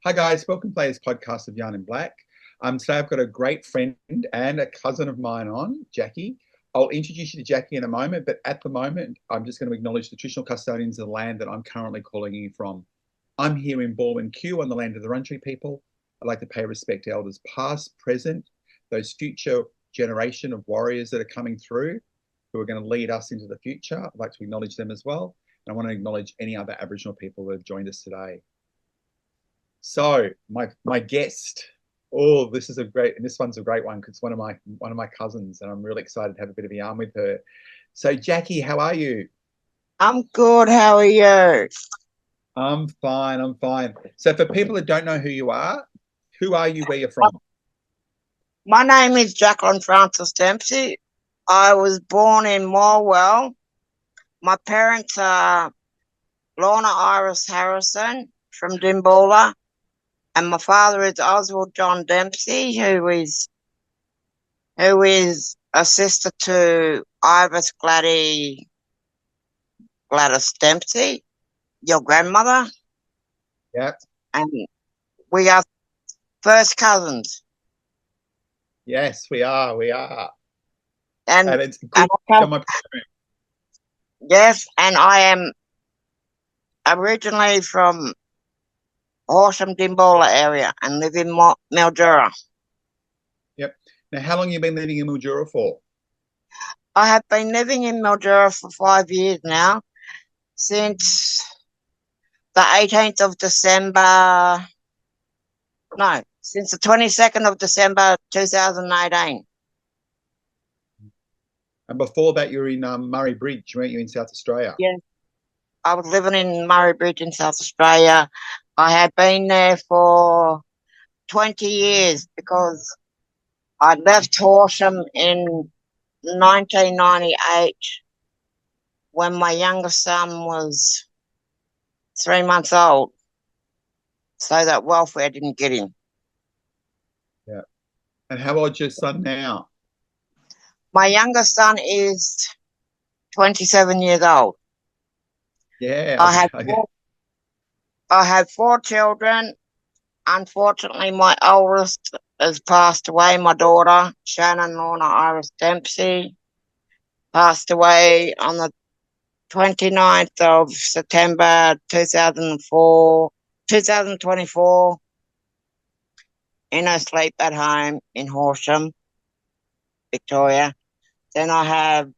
Hi guys, welcome to Players Podcast of Yarn and Black. Today I've got a great friend and a cousin of mine on, Jackie. I'll introduce you to Jackie in a moment, but at the moment I'm just going to acknowledge the traditional custodians of the land that I'm currently calling you from. I'm here in Balwyn Kew on the land of the Wurundjeri people. I'd like to pay respect to elders past, present, those future generation of warriors that are coming through who are going to lead us into the future. I'd like to acknowledge them as well. And I want to acknowledge any other Aboriginal people that have joined us today. So my guest, oh, this one's a great one because it's one of my cousins, and I'm really excited to have a bit of a yarn with her. So Jackie, how are you? I'm good. How are you? I'm fine. I'm fine. So for people that don't know who are you? Where you're from? My name is Jacqueline Frances Dempsey. I was born in Morwell. My parents are Lorna Iris Harrison from Dimboola, and my father is Oswald John Dempsey, who is a sister to Gladys Dempsey, your grandmother, Yeah. and we are first cousins. Yes, we are. We are. And And it's good and to be on my yes, and I am originally from Horsham Dimboola area and live in Mildura. Yep. Now, how long have you been living in Mildura for? I have been living in Mildura for 5 years now, since the 18th of December, no, since the 22nd of December 2018. And before that, you were in Murray Bridge, weren't you, in South Australia? Yes, I was living in Murray Bridge in South Australia. I had been there for 20 years because I left Horsham in 1998 when my youngest son was 3 months old, so that welfare didn't get him. Yeah. And how old's your son now? My youngest son is 27 years old. Yeah. I have four, I have 4 children. Unfortunately, my oldest has passed away. My daughter, Shannon Lorna Iris Dempsey, passed away on the 29th of September 2024, in her sleep at home in Horsham, Victoria. Then I have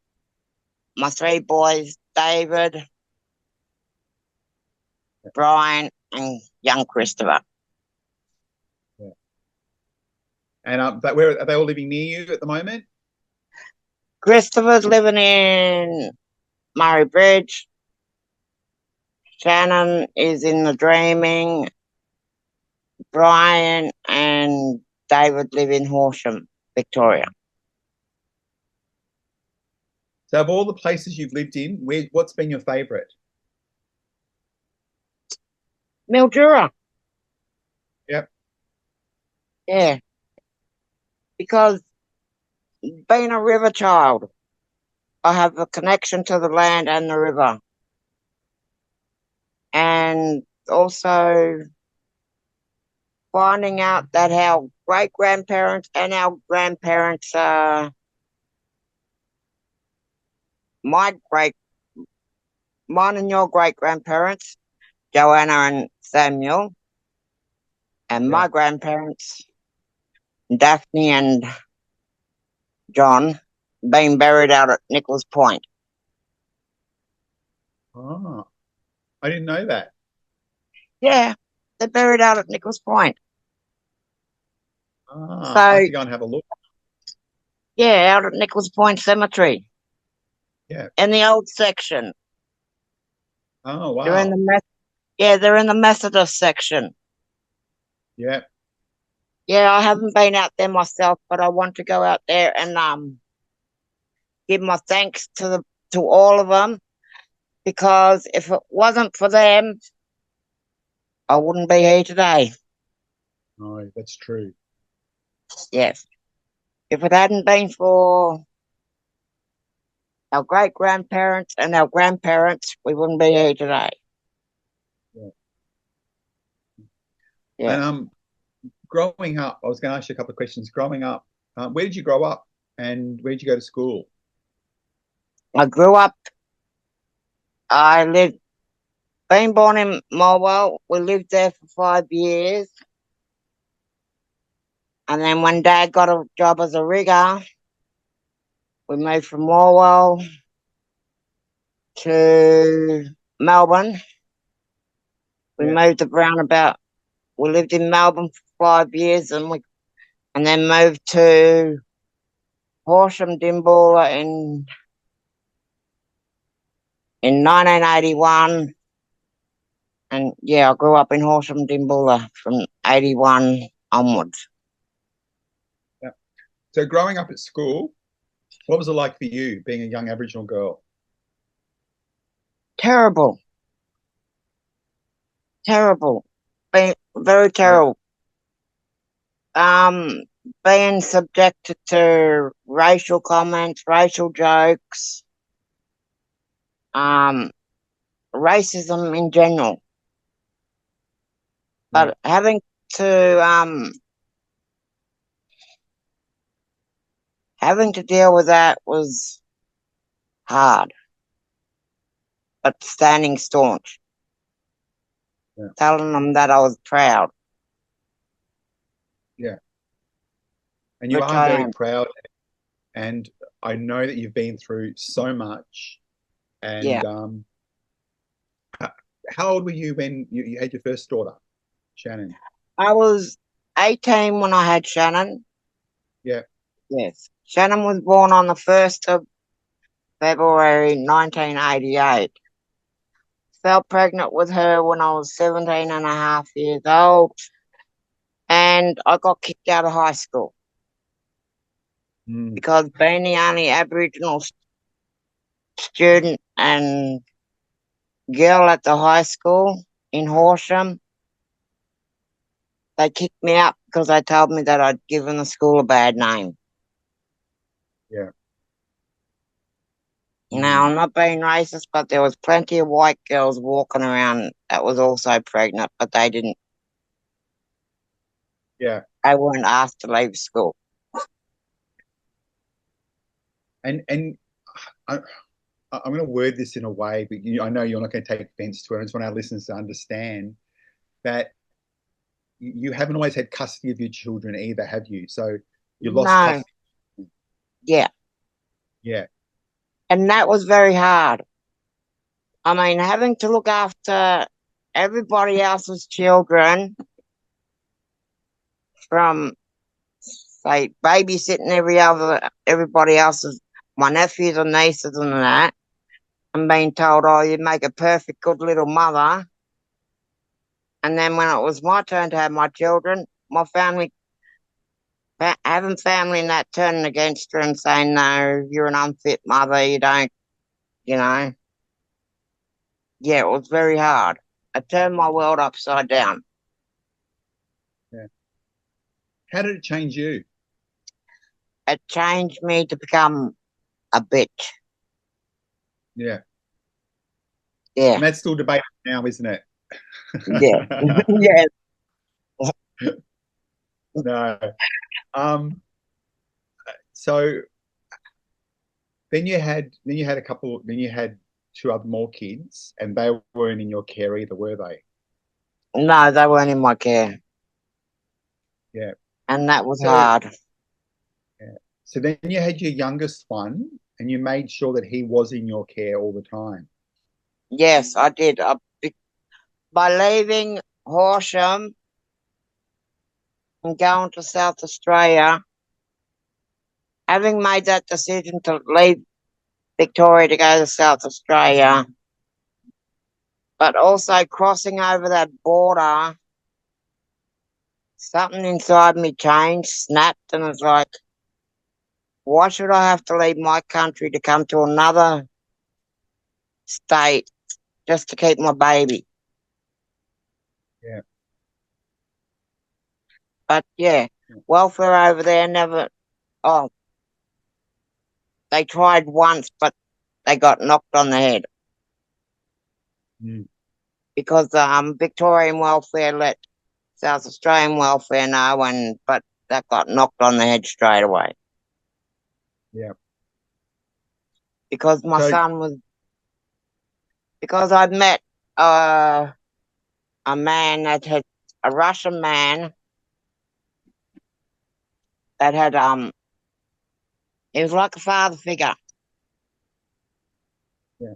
my 3 boys, David, Brian, and young Christopher. Yeah. And but where are they all living near you at the moment? Christopher's living in Murray Bridge. Shannon is in the Dreaming. Brian and David live in Horsham, Victoria. So of all the places you've lived in, what's been your favourite? Mildura, Yep. yeah, because being a river child, I have a connection to the land and the river. And also finding out that our great grandparents and our grandparents, my great, mine and your great grandparents, Joanna and Samuel, and Yeah. my grandparents, Daphne and John, being buried out at Nichols Point. Oh, I didn't know that. Yeah, they're buried out at Nichols Point. Ah, I have So, to go and have a look. yeah, out at Nichols Point Cemetery Yeah. in the old section. Oh, They're in wow. the yeah, they're in the Methodist section. Yeah. Yeah, I haven't been out there myself, but I want to go out there and give my thanks to all of them, because if it wasn't for them, I wouldn't be here today. No, that's true. Yes. If it hadn't been for our great grandparents and our grandparents, we wouldn't be here today. Yeah. Yeah. And growing up, I was going to ask you a couple of questions. Growing up, where did you grow up, and where did you go to school? I grew up, I lived, being born in Morwell. We lived there for 5 years. And then when Dad got a job as a rigger, we moved from Morwell to Melbourne. We Yeah. moved around about, we lived in Melbourne for 5 years, and then moved to Horsham Dimboola in 1981. And yeah, I grew up in Horsham Dimboola from 81 onwards. Yeah. So growing up at school, what was it like for you being a young Aboriginal girl? Terrible, terrible, very Yeah. terrible. Um, Being subjected to racial comments, racial jokes, um, racism in general. Yeah. But having to deal with that was hard, but standing staunch, Yeah. telling them that I was proud, Yeah. And you which are I very am. proud. And I know that you've been through so much. Yeah. And how old were you when you had your first daughter, Shannon? I was 18 when I had Shannon. Yeah. Yes. Shannon was born on the 1st of February 1988. Fell pregnant with her when I was 17 and a half years old, and I got kicked out of high school Mm. because being the only Aboriginal student and girl at the high school in Horsham, they kicked me out because they told me that I'd given the school a bad name. Yeah. Now, Mm. I'm not being racist, but there was plenty of white girls walking around that was also pregnant, but Yeah. they weren't asked to leave school. And I, I'm going to word this in a way, but I know you're not going to take offense to it. I just want our listeners to understand that you haven't always had custody of your children either, have you? So you lost No, custody. yeah. Yeah. And that was very hard. I mean, having to look after everybody else's children, from, say, babysitting everybody else's, my nephews and nieces and that, and being told, oh, you make a perfect good little mother. And then when it was my turn to have my children, my family, having family and that turning against her and saying, no, you're an unfit mother, you don't, you know. Yeah, it was very hard. It turned my world upside down. Yeah. How did it change you? It changed me to become a bitch. Yeah. Yeah, And that's still debated now, isn't it? yeah, yeah. No. Um, so then you had two other more kids, and they weren't in your care either, were they? No, they weren't in my care, Yeah. and that was So hard. yeah. So then you had your youngest one, and you made sure that he was in your care all the time. Yes, I did. By leaving Horsham and going to South Australia, having made that decision to leave Victoria to go to South Australia, but also crossing over that border, something inside me changed, snapped, and it's like, why should I have to leave my country to come to another state just to keep my baby? Yeah. But yeah, welfare over there never. Oh, they tried once, but they got knocked on the head Mm. because Victorian welfare let South Australian welfare now, but that got knocked on the head straight away. Yeah. Because I'd met a man a Russian man that had he was like a father figure. Yeah.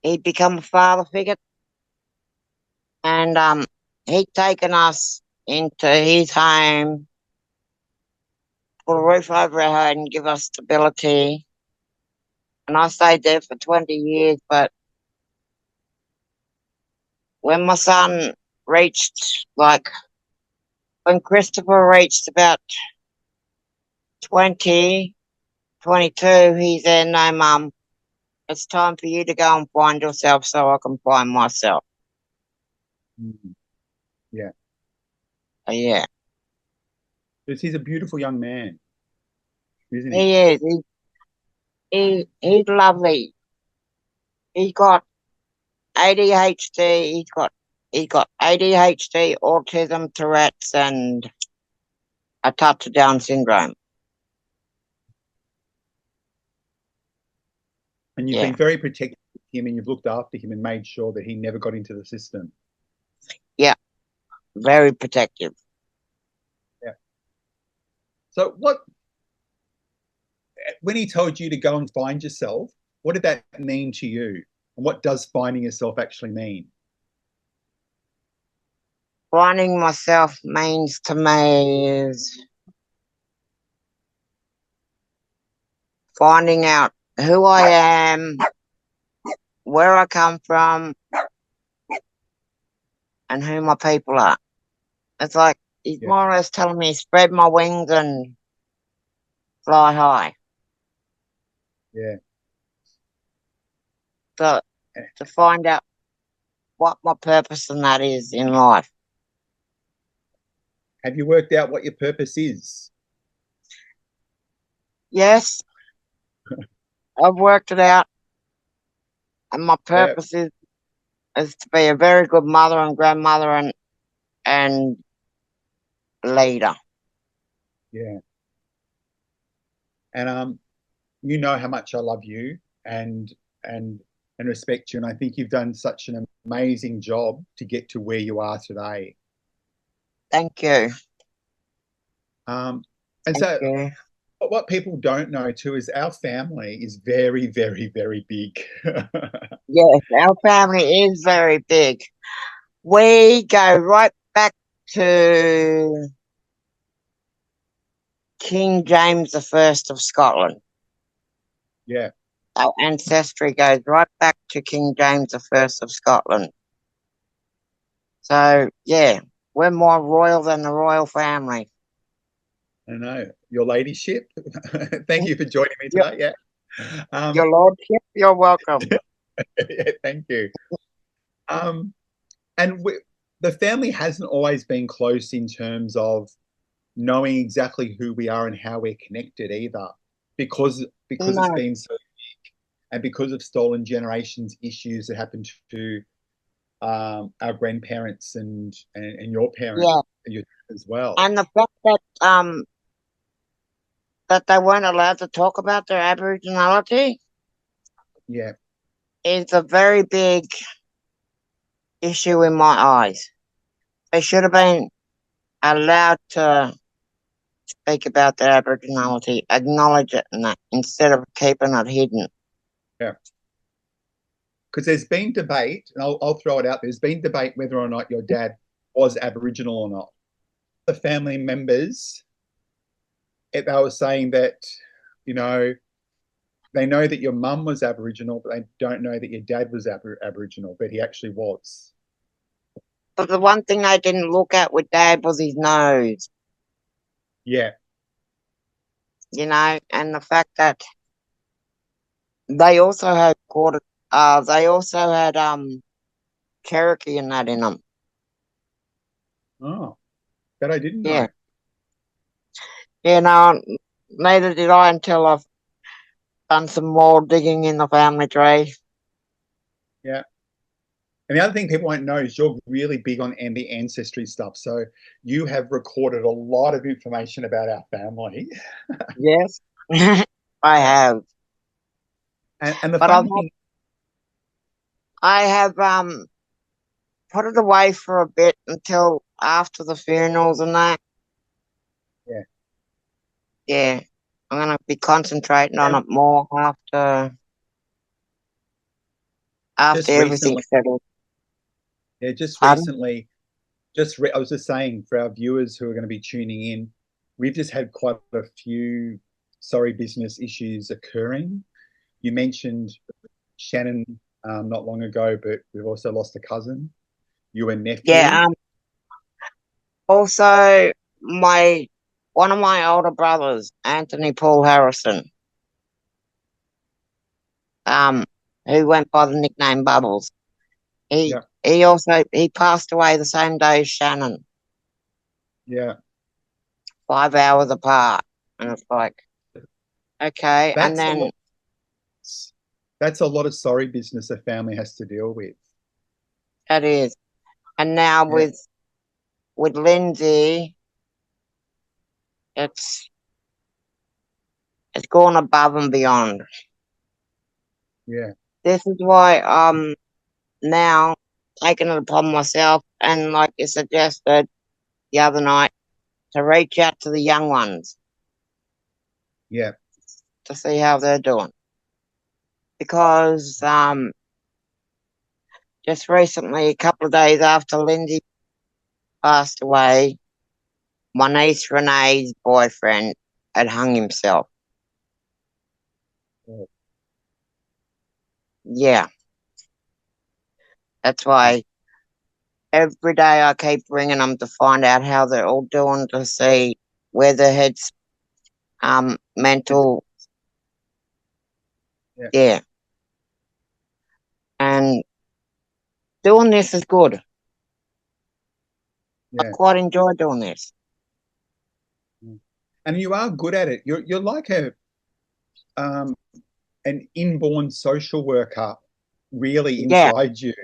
He'd become a father figure, and he'd taken us into his home, put a roof over our head and give us stability. And I stayed there for 20 years, but when my son reached, when Christopher reached about 20, 22, he said, "No, Mum, it's time for you to go and find yourself so I can find myself." Mm. Yeah. Yeah, Because he's a beautiful young man, isn't he? he is. He's lovely. He's got ADHD. He's got ADHD, autism, Tourette's, and a touch of Down syndrome. And you've Yeah, been very protective of him, and you've looked after him and made sure that he never got into the system. yeah, very protective. Yeah. So when he told you to go and find yourself, what did that mean to you? And what does finding yourself actually mean? Finding myself means to me is finding out who I am, where I come from, and who my people are. It's like he's Yeah. more or less telling me spread my wings and fly high. Yeah. To, to find out what my purpose and that is in life. Have you worked out what your purpose is? Yes, I've worked it out, and my Yeah. purpose is to be a very good mother and grandmother and leader. Yeah. And you know how much I love you and and and respect you. And I think you've done such an amazing job to get to where you are today. Thank you. And Thank so you. what people don't know too is our family is very, very, very big. Yes, our family is very big. We go right back to King James I of Scotland. Yeah. Our ancestry goes right back to King James I of Scotland. So, yeah, we're more royal than the royal family. I know. Your ladyship. Thank you for joining me Your, today. Yeah. your lordship, you're welcome. Yeah, thank you. Um, and the family hasn't always been close in terms of knowing exactly who we are and how we're connected either, because it's No, been so big, and because of stolen generations issues that happened to our grandparents and your parents yeah. as well. And the fact that they weren't allowed to talk about their Aboriginality Yeah, is a very big issue in my eyes. They should have been allowed to speak about their Aboriginality, acknowledge it, and that instead of keeping it hidden. yeah. Because there's been debate, and I'll throw it out. There's been debate whether or not your dad was Aboriginal or not. The family members, they were saying that, you know, they know that your mum was Aboriginal, but they don't know that your dad was Aboriginal, but he actually was. But the one thing they didn't look at with Dad was his nose, Yeah, and the fact that they also had Cherokee and that in them. oh, that I didn't Yeah, know. neither did I until I've done some more digging in the family tree. Yeah, And the other thing people won't know is you're really big on the ancestry stuff. So you have recorded a lot of information about our family. Yes, I have. And the But funny thing, I have put it away for a bit until after the funerals and that. yeah, Yeah, I'm gonna be concentrating on and it more after just recently, everything's settled. yeah, just Pardon? recently, I was just saying for our viewers who are going to be tuning in, we've just had quite a few sorry business issues occurring. You mentioned Shannon not long ago, but we've also lost a cousin, you and nephew. Yeah. Also, my one of my older brothers, Anthony Paul Harrison, um, who went by the nickname Bubbles. He Yeah, he passed away the same day as Shannon, yeah. 5 hours apart, and it's like okay, and That's a then lot. That's a lot of sorry business a family has to deal with. it is, and now Yeah, with Lindsay, it's it's gone above and beyond. yeah, This is why now taking it upon myself, and like you suggested the other night, to reach out to the young ones yeah, to see how they're doing. Because just recently, a couple of days after Lindsay passed away, my niece Renee's boyfriend had hung himself. yeah, Yeah, that's why every day I keep ringing them to find out how they're all doing, to see where their heads mental. yeah, Yeah, and doing this is good. I yeah. quite enjoy doing this. And you are good at it. You're like a um, an inborn social worker, really Yeah, inside you.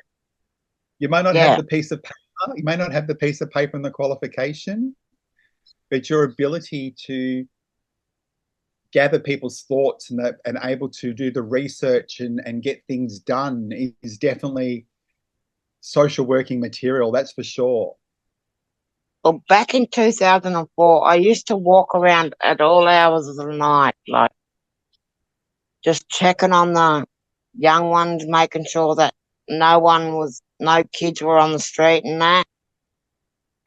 You may not have yeah. the piece of paper, you may not have the piece of paper and the qualification, but your ability to gather people's thoughts and able to do the research and get things done is definitely social working material, that's for sure. Well, back in 2004, I used to walk around at all hours of the night, like just checking on the young ones, making sure that no kids were on the street and that.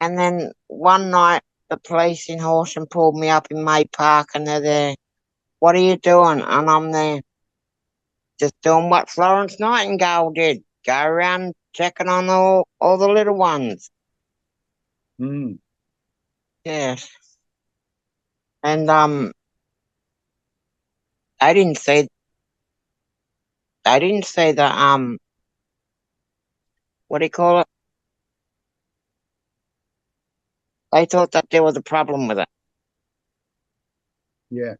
And then one night, the police in Horsham pulled me up in May Park and they're there. What are you doing? And I'm there just doing what Florence Nightingale did. Go around checking on all the little ones. Mm, Yes. And I didn't see I didn't see the what do you call it? They thought that there was a problem with it. yeah.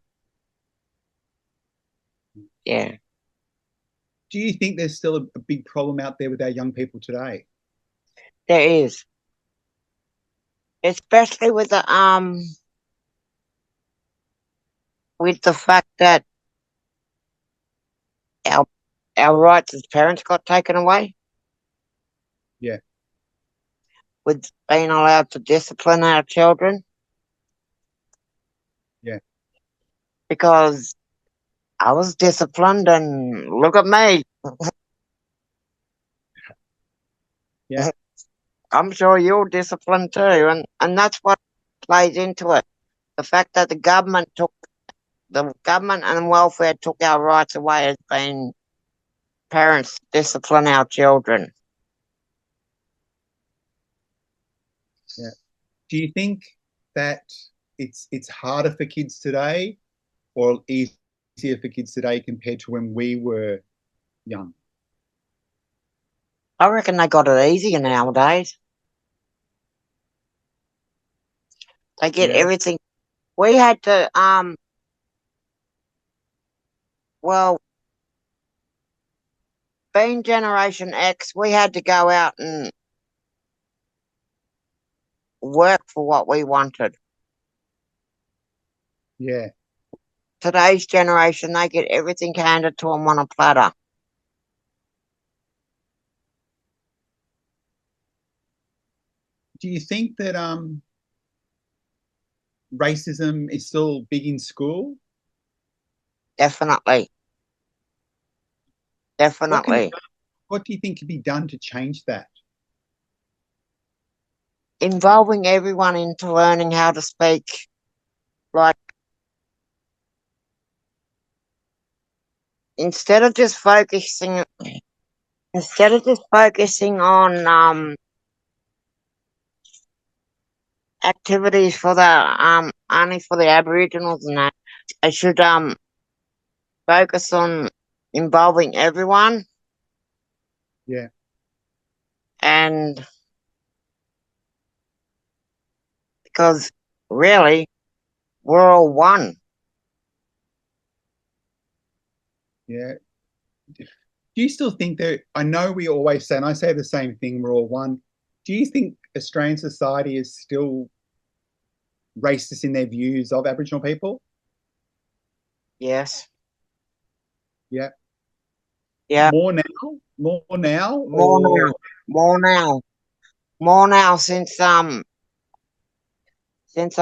Yeah. Do you think there's still a big problem out there with our young people today? There is. Especially with the fact that our our rights as parents got taken away, Yeah, with being allowed to discipline our children, yeah, because I was disciplined and look at me. yeah, I'm sure you're disciplined too, and that's what plays into it. The fact that the government and welfare took our rights away as being parents discipline our children. yeah. Do you think that it's harder for kids today or easier for kids today compared to when we were young? I reckon they got it easier nowadays. They get Yeah, everything. We had to well, being Generation X, we had to go out and work for what we wanted. Yeah. Today's generation, they get everything handed to them on a platter. Do you think that racism is still big in school? Definitely. What can Definitely. what do you think can be done to change that? Involving everyone into learning how to speak. Like, instead of just focusing on activities for the only for the Aboriginals and that, they should focus on involving everyone. Yeah. And because really we're all one. Yeah. Do you still think that, I know we always say, and I say the same thing, we're all one. Do you think Australian society is still racist in their views of Aboriginal people? Yes. Yeah. Yeah. More now? More now? More now. Or More now. More now since I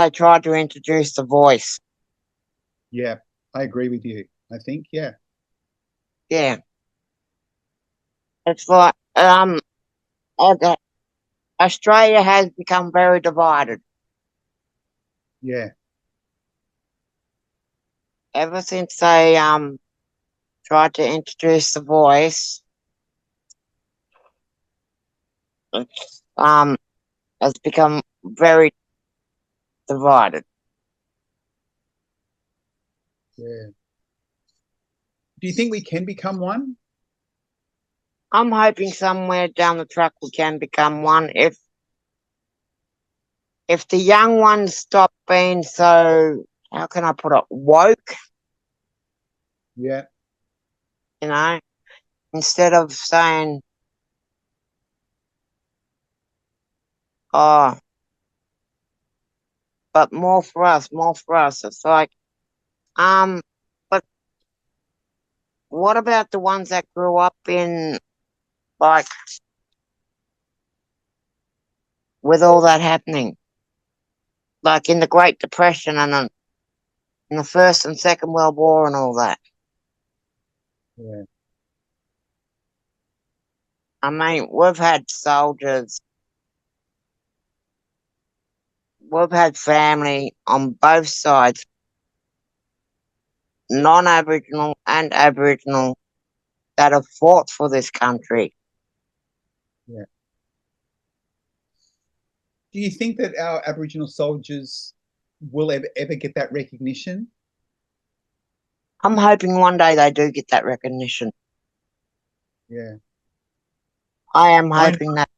tried to introduce the voice. yeah, I agree with you. I think, yeah. Yeah. It's like okay, Australia has become very divided. Yeah. Ever since they tried to introduce the voice, it's has become very divided. Yeah. Do you think we can become one? I'm hoping somewhere down the track we can become one if the young ones stop being so, how can I put it, woke, Yeah. you know, instead of saying, oh, but more for us, more for us. It's like, but what about the ones that grew up in, like, with all that happening, like in the Great Depression and in the First and Second World War and all that? Yeah. I mean, we've had family on both sides, non-Aboriginal and Aboriginal, that have fought for this country. Yeah. Do you think that our Aboriginal soldiers will ever get that recognition? I'm hoping one day they do get that recognition. Yeah. I am I hoping that.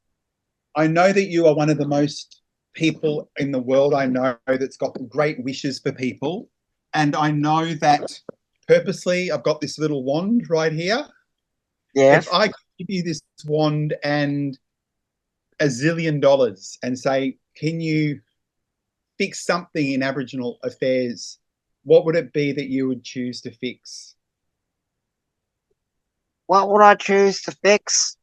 I know that you are one of the most people in the world I know that's got great wishes for people. And I know that purposely I've got this little wand right here. If Yes. I give you this wand and $1 zillion and say, can you fix something in Aboriginal affairs, what would it be that you would choose to fix? What would I choose to fix?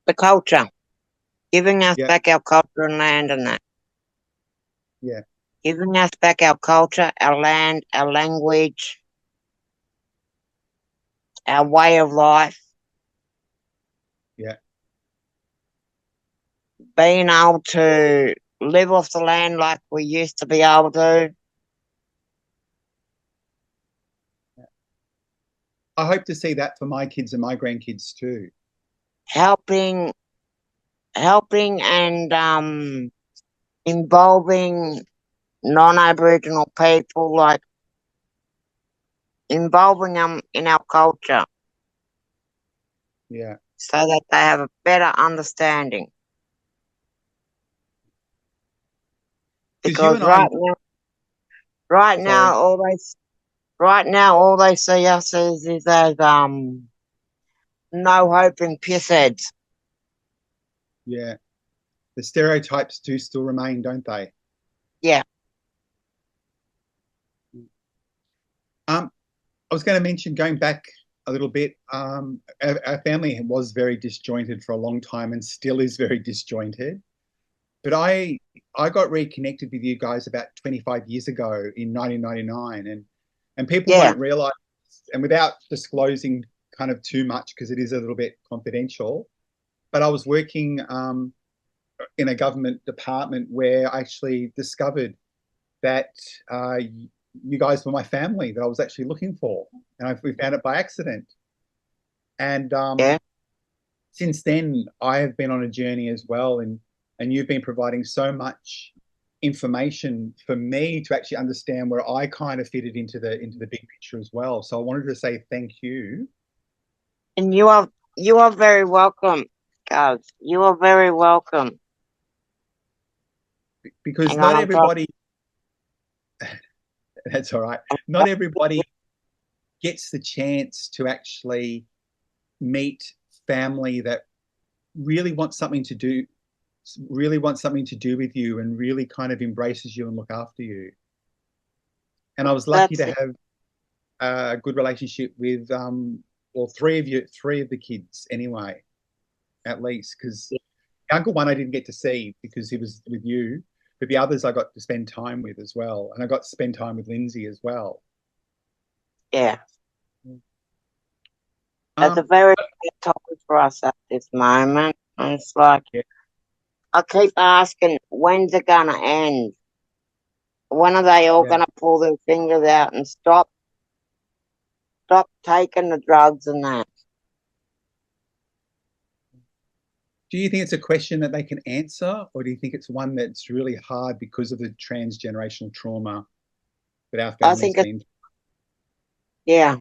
The culture. Giving us Yeah, back our culture and land and that. yeah, Giving us back our culture, our land, our language, our way of life. yeah. Being able to live off the land like we used to be able to. I hope to see that for my kids and my grandkids too. Helping and involving non-Aboriginal people, like involving them in our culture Yeah. so that they have a better understanding. Because you Because and I, right now, sorry. all they Right now, all they see us is as no hope and piss heads. Yeah. The stereotypes do still remain, don't they? Yeah, Um, I was going to mention going back a little bit. Our family was very disjointed for a long time and still is very disjointed. But I got reconnected with you guys about 25 years ago in 1999, and people yeah, won't realize, and without disclosing kind of too much because it is a little bit confidential, but I was working in a government department where I actually discovered that you guys were my family that I was actually looking for, and we found it by accident. And yeah. since then, I have been on a journey as well, and you've been providing so much information for me to actually understand where I kind of fitted into the big picture as well. So I wanted to say thank you. And you are very welcome, guys. You are very welcome. Because Hang not on, I'm trying. everybody, that's all right, not everybody gets the chance to actually meet family that really wants something to do, really wants something to do with you and really kind of embraces you and look after you. And I was lucky That's to it. have a good relationship with well, three of the kids anyway, at least, because the uncle one I didn't get to see because he was with you, but the others I got to spend time with as well, and I got to spend time with Lindsay as well. Yeah, that's a Um, very big topic for us at this moment. And it's like yeah, I keep asking, when's it gonna end? When are they all yeah. gonna pull their fingers out and stop taking the drugs and that? Do you think it's a question that they can answer, or do you think it's one that's really hard because of the transgenerational trauma that our I family's think it's been? yeah,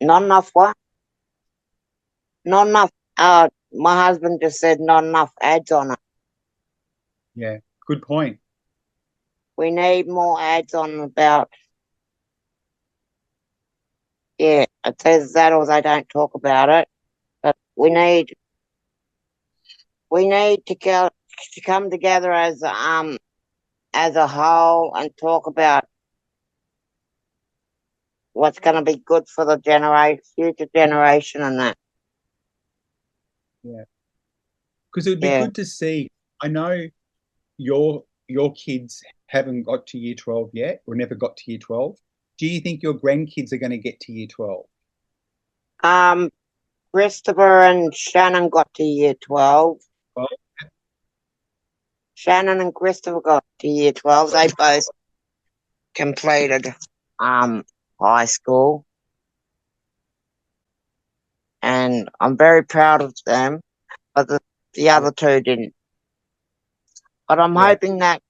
not enough what? Not enough. My husband just said not enough ads on it. Yeah, good point. We need more ads on about yeah. It says that or they don't talk about it, but we need to come together as a whole and talk about what's going to be good for the future generation and that. Yeah, because it would be Yeah. good to see. I know your kids haven't got to year 12 yet, or never got to year 12. Do you think your grandkids are going to get to year 12? Um, Christopher and Shannon got to year 12. Well, Shannon and Christopher got to year 12. They both completed um high school, and I'm very proud of them. But the yeah, other two didn't. But I'm yeah, hoping that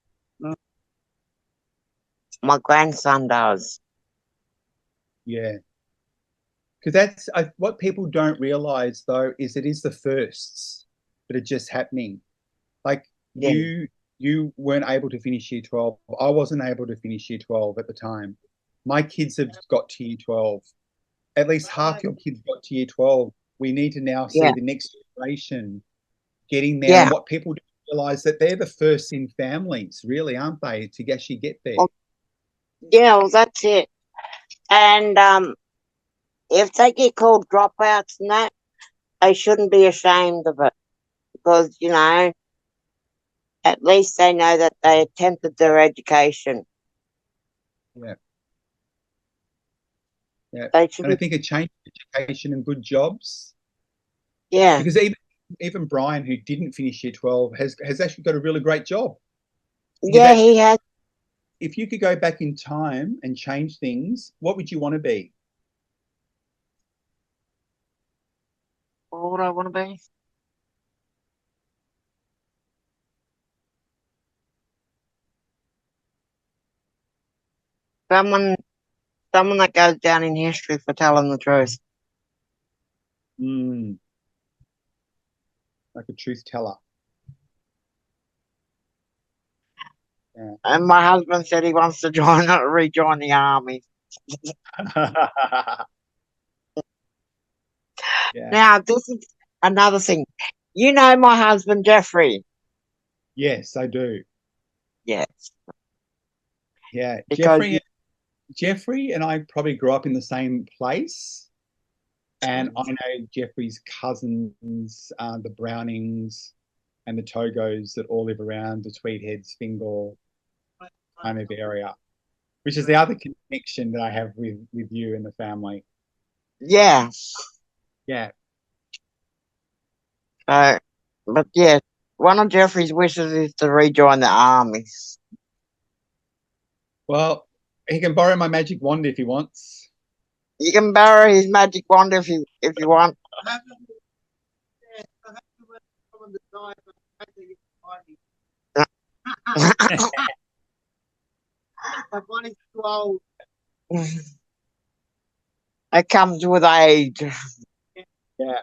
my grandson does. yeah. Because what people don't realize though is it is the firsts that are just happening. Like Yeah, you weren't able to finish year 12. I wasn't able to finish year 12 at the time. My kids have got to year 12. At least half your kids got to year 12. We need to now see yeah, the next generation getting there. And yeah. what people don't realize that they're the first in families, really, aren't they, to actually get there? Well, yeah, well, that's it. And if they get called dropouts and that, they shouldn't be ashamed of it because at least they know that they attempted their education. Yeah, yeah. They And I shouldn't. think a change in education and good jobs, Yeah, because even Brian, who didn't finish year 12, has actually got a really great job. You've yeah, actually, he has. if you could go back in time and change things, what would you want to be? What would I want to be? Someone, someone that goes down in history for telling the truth. Mm, like a truth teller. And my husband said he wants to rejoin the army. Yeah. Now, this is another thing. You know my husband, Jeffrey? Yes, I do. Yes. Yeah. Because, Jeffrey and I probably grew up in the same place. And I know Jeffrey's cousins, the Brownings and the Togos that all live around the Tweed Heads, Fingal kind of area, which is the other connection that I have with you and the family. yeah. Yeah. But yeah, one of Jeffrey's wishes is to rejoin the army. Well, he can borrow my magic wand if he wants. You can borrow his magic wand if you want. It comes with age. Yeah.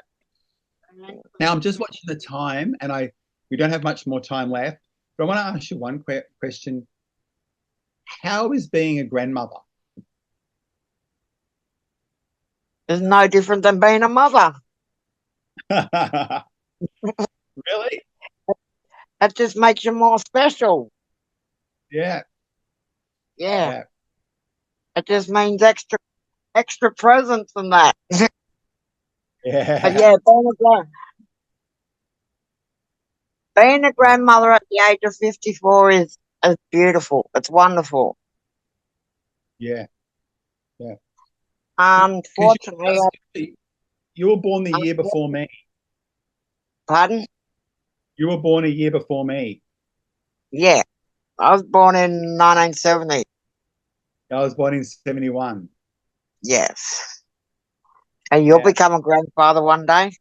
Now I'm just watching the time, and we don't have much more time left. But I want to ask you one question. How is being a grandmother? It's no different than being a mother. Really? It just makes you more special. Yeah. Yeah. Yeah. It just means extra presents and that. Yeah. But yeah, being a grandmother at the age of 54 is beautiful. It's wonderful. Yeah. Yeah. Unfortunately, You were born the year before me. pardon? You were born a year before me. Yeah, I was born in 1970. I was born in 71. Yes. And you'll Yeah. become a grandfather one day?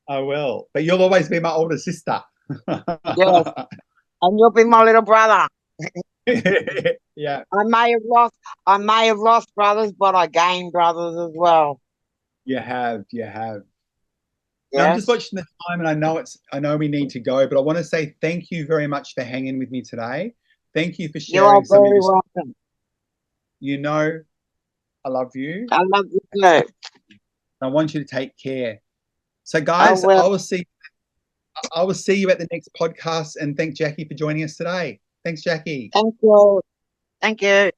I will. But you'll always be my older sister. Yes. And you'll be my little brother. Yeah. I may have lost brothers, but I gained brothers as well. You have. Now, I'm Yes. just watching the time, and I know we need to go, but I want to say thank you very much for hanging with me today. Thank you for You are sharing some of very your. welcome. You know, I love you. I love you too. I want you to take care. So, I guys, will. I will see you at the next podcast, and thank Jackie for joining us today. Thanks, Jackie. Thank you. Thank you.